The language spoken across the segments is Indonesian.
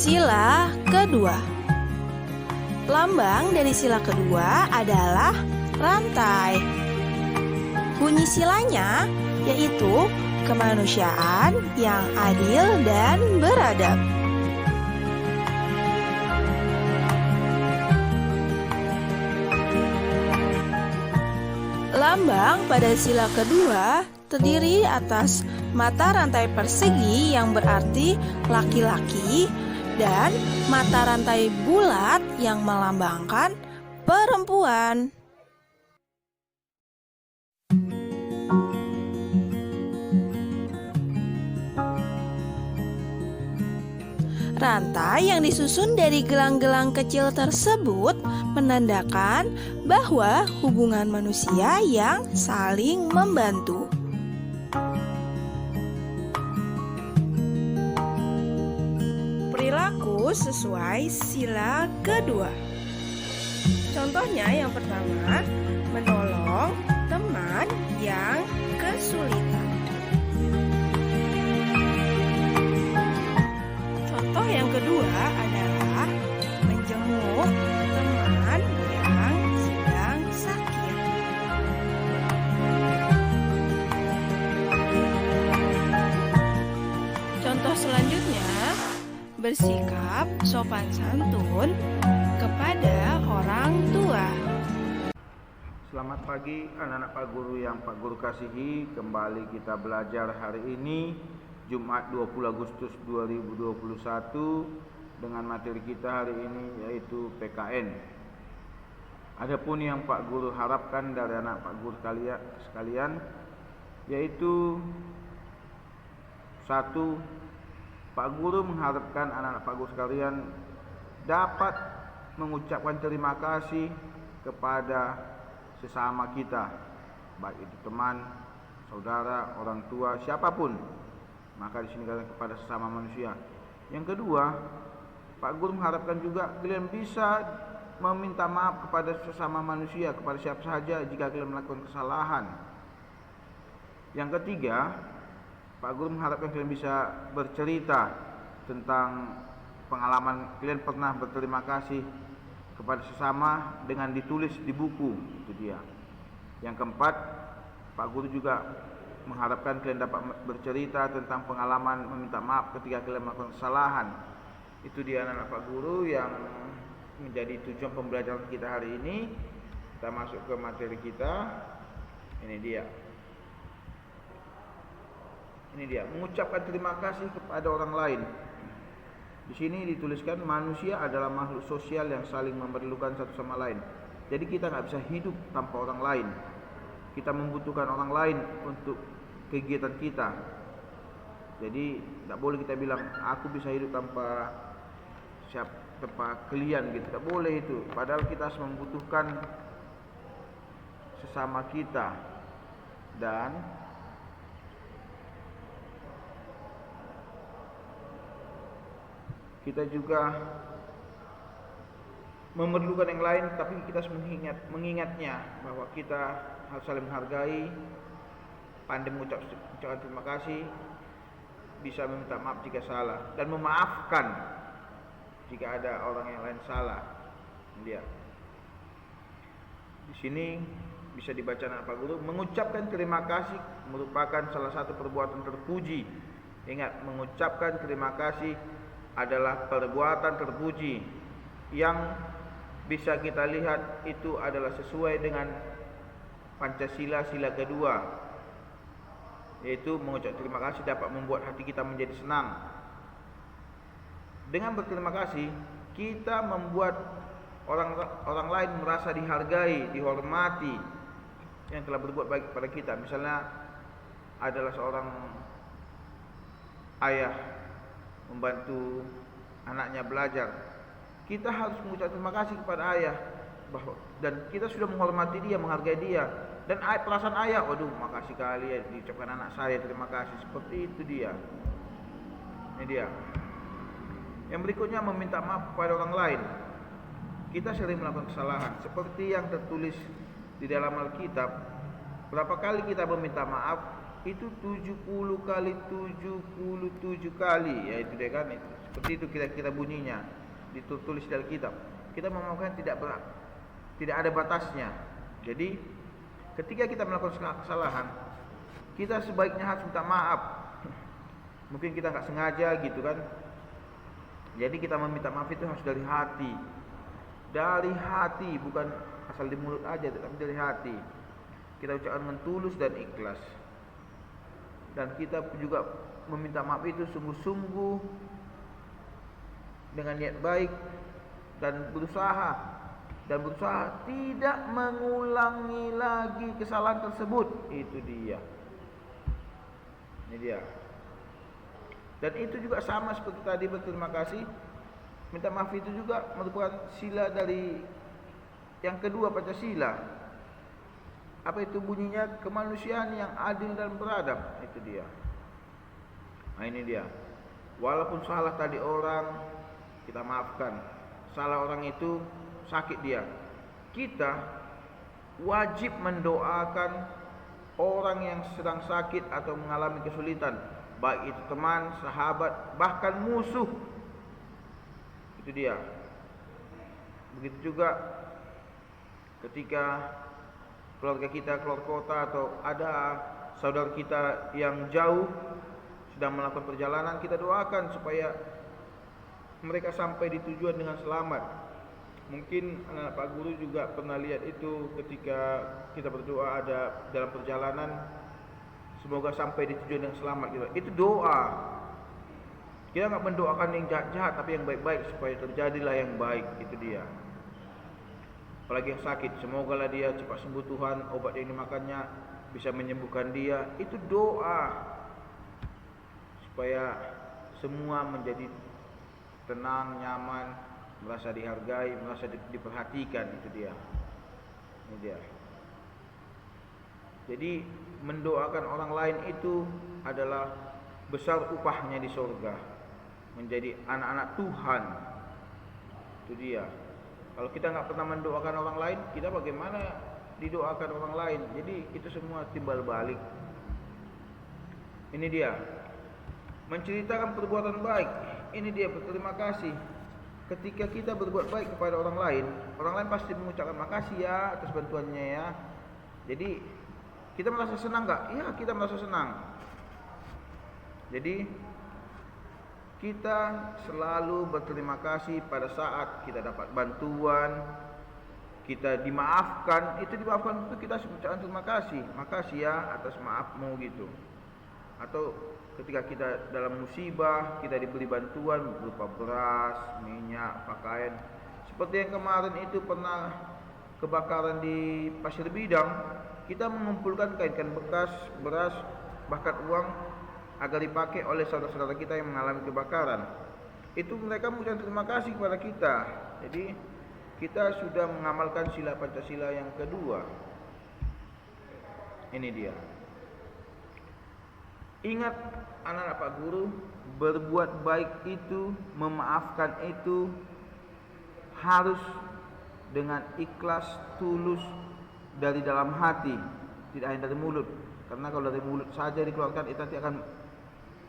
Sila kedua. Lambang dari sila kedua adalah rantai. Bunyi silanya yaitu kemanusiaan yang adil dan beradab. Lambang pada sila kedua terdiri atas mata rantai persegi yang berarti laki-laki dan mata rantai bulat yang melambangkan perempuan. Rantai yang disusun dari gelang-gelang kecil tersebut menandakan bahwa hubungan manusia yang saling membantu. Perilaku sesuai sila kedua. Contohnya yang pertama, menolong teman yang kesulitan. Contoh yang kedua adalah menjenguk teman yang sedang sakit. Contoh selanjutnya, bersikap sopan santun kepada orang tua. Selamat pagi anak-anak Pak Guru yang Pak Guru kasihi. Kembali kita belajar hari ini Jumat 20 Agustus 2021 dengan materi kita hari ini yaitu PKN. Adapun yang Pak Guru harapkan dari anak Pak Guru sekalian yaitu satu, Pak Guru mengharapkan anak-anak Pak Guru sekalian dapat mengucapkan terima kasih kepada sesama kita, baik itu teman, saudara, orang tua, siapapun. Maka di sini katakan kepada sesama manusia. Yang kedua, Pak Guru mengharapkan juga kalian bisa meminta maaf kepada sesama manusia, kepada siapa saja jika kalian melakukan kesalahan. Yang ketiga, Pak Guru mengharapkan kalian bisa bercerita tentang pengalaman kalian pernah berterima kasih kepada sesama dengan ditulis di buku, itu dia. Yang keempat, Pak Guru juga mengharapkan kalian dapat bercerita tentang pengalaman meminta maaf ketika kalian melakukan kesalahan. Itu dia anak-anak Pak Guru yang menjadi tujuan pembelajaran kita hari ini. Kita masuk ke materi kita. Ini dia, mengucapkan terima kasih kepada orang lain. Di sini dituliskan manusia adalah makhluk sosial yang saling memerlukan satu sama lain. Jadi kita nggak bisa hidup tanpa orang lain. Kita membutuhkan orang lain untuk kegiatan kita. Jadi tidak boleh kita bilang aku bisa hidup tanpa kalian gitu. Tidak boleh itu. Padahal kita harus membutuhkan sesama kita dan kita juga memerlukan yang lain, tapi kita harus mengingatnya bahwa kita harus saling menghargai, pandai mengucapkan terima kasih, bisa meminta maaf jika salah, dan memaafkan jika ada orang yang lain salah. Dia di sini bisa dibaca anak Pak Guru, mengucapkan terima kasih merupakan salah satu perbuatan terpuji. Ingat, mengucapkan terima kasih adalah perbuatan terpuji yang bisa kita lihat itu adalah sesuai dengan Pancasila sila kedua, yaitu mengucap terima kasih dapat membuat hati kita menjadi senang. Dengan berterima kasih kita membuat orang lain merasa dihargai, dihormati yang telah berbuat baik kepada kita. Misalnya adalah seorang ayah membantu anaknya belajar, kita harus mengucap terima kasih kepada ayah dan kita sudah menghormati dia, menghargai dia, dan perasaan ayah, waduh makasih kali ya diucapkan anak saya terima kasih. Seperti itu dia. Ini dia. Yang berikutnya, meminta maaf kepada orang lain. Kita sering melakukan kesalahan seperti yang tertulis di dalam Alkitab. Berapa kali kita meminta maaf itu 70 kali 77 kali, ya itu dia kan, itu seperti itu kira-kira bunyinya ditulis dalam kitab. Kita memaafkan tidak ada batasnya. Jadi ketika kita melakukan kesalahan, kita sebaiknya harus minta maaf. Mungkin kita nggak sengaja gitu kan. Jadi kita meminta maaf itu harus dari hati, bukan asal di mulut aja, tapi dari hati. Kita ucapkan dengan tulus dan ikhlas. Dan kita juga meminta maaf itu sungguh-sungguh dengan niat baik dan berusaha tidak mengulangi lagi kesalahan tersebut. Itu dia. Ini dia. Dan itu juga sama seperti tadi berterima kasih. Minta maaf itu juga merupakan sila dari yang kedua Pancasila. Apa itu bunyinya? Kemanusiaan yang adil dan beradab. Itu dia. Nah ini dia. Walaupun salah tadi orang, kita maafkan. Salah orang itu sakit dia. Kita wajib mendoakan orang yang sedang sakit atau mengalami kesulitan, baik itu teman, sahabat, bahkan musuh. Itu dia. Begitu juga ketika keluarga kita keluar kota atau ada saudara kita yang jauh sedang melakukan perjalanan, kita doakan supaya mereka sampai di tujuan dengan selamat. Mungkin anak Pak Guru juga pernah lihat itu ketika kita berdoa ada dalam perjalanan, semoga sampai di tujuan yang selamat gitu. Itu doa. Kita nggak mendoakan yang jahat-jahat, tapi yang baik-baik supaya terjadilah yang baik. Itu dia. Apalagi yang sakit, semogalah dia cepat sembuh Tuhan, obat yang dimakannya bisa menyembuhkan dia. Itu doa supaya semua menjadi tenang, nyaman, merasa dihargai, merasa diperhatikan. Itu dia. Ini dia. Jadi mendoakan orang lain itu adalah besar upahnya di surga, menjadi anak-anak Tuhan. Itu dia. Kalau kita nggak pernah mendoakan orang lain, kita bagaimana didoakan orang lain? Jadi itu semua timbal balik. Ini dia. Menceritakan perbuatan baik. Ini dia berterima kasih. Ketika kita berbuat baik kepada orang lain pasti mengucapkan makasih ya atas bantuannya ya. Jadi kita merasa senang nggak? Ya, kita merasa senang. Jadi kita selalu berterima kasih pada saat kita dapat bantuan, kita dimaafkan. Itu dimaafkan itu kita ucapkan terima kasih. Makasih ya atas maafmu gitu. Atau ketika kita dalam musibah, kita diberi bantuan berupa beras, minyak, pakaian. Seperti yang kemarin itu pernah kebakaran di Pasir Bidang, kita mengumpulkan kain-kain bekas, beras, bahkan uang agar dipakai oleh saudara-saudara kita yang mengalami kebakaran. Itu mereka mengucapkan terima kasih kepada kita. Jadi kita sudah mengamalkan sila Pancasila yang kedua. Ini dia. Ingat anak-anak Pak Guru, berbuat baik itu, memaafkan itu harus dengan ikhlas, tulus dari dalam hati, tidak hanya dari mulut. Karena kalau dari mulut saja dikeluarkan, itu nanti akan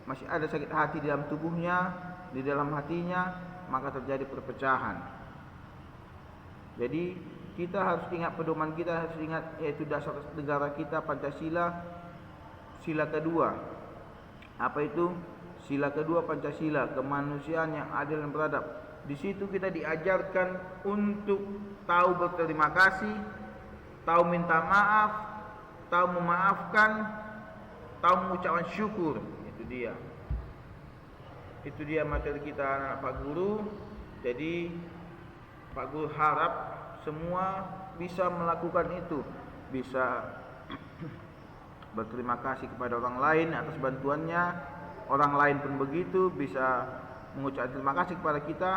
masih ada sakit hati di dalam tubuhnya, di dalam hatinya, maka terjadi perpecahan. Jadi kita harus ingat pedoman kita, harus ingat yaitu dasar negara kita Pancasila, sila kedua. Apa itu? Sila kedua Pancasila, kemanusiaan yang adil dan beradab. Di situ kita diajarkan untuk tahu berterima kasih, tahu minta maaf, tahu memaafkan, tahu mengucapkan syukur. Itu dia materi kita anak Pak Guru. Jadi Pak Guru harap semua bisa melakukan itu, bisa berterima kasih kepada orang lain atas bantuannya, orang lain pun begitu bisa mengucapkan terima kasih kepada kita.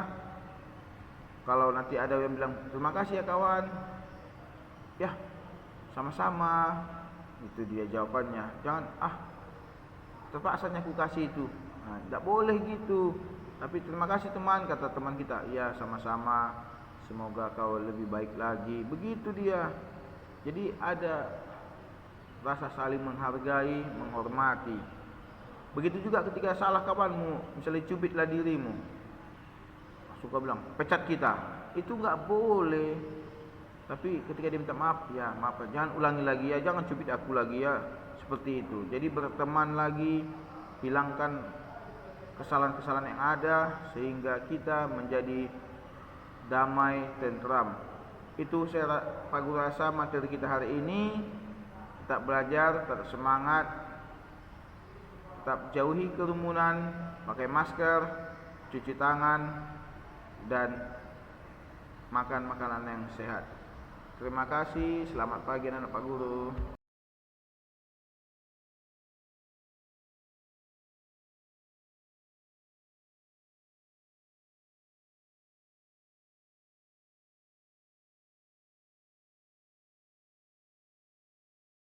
Kalau nanti ada yang bilang terima kasih ya kawan, ya sama-sama, itu dia jawabannya. Jangan terpaksanya aku kasih itu. Tidak boleh gitu. Tapi terima kasih teman, kata teman kita. Ya sama-sama, semoga kau lebih baik lagi. Begitu dia. Jadi ada rasa saling menghargai, menghormati. Begitu juga ketika salah kawanmu, misalnya cubitlah dirimu, suka bilang pecat kita, itu nggak boleh. Tapi ketika dia minta maaf, ya maaf, jangan ulangi lagi ya, jangan cubit aku lagi ya, seperti itu. Jadi berteman lagi, hilangkan kesalahan-kesalahan yang ada sehingga kita menjadi damai, tentram. Itu Pak Guru rasa materi kita hari ini. Tetap belajar, tetap semangat, tetap jauhi kerumunan, pakai masker, cuci tangan, dan makan makanan yang sehat. Terima kasih, selamat pagi anak Pak Guru.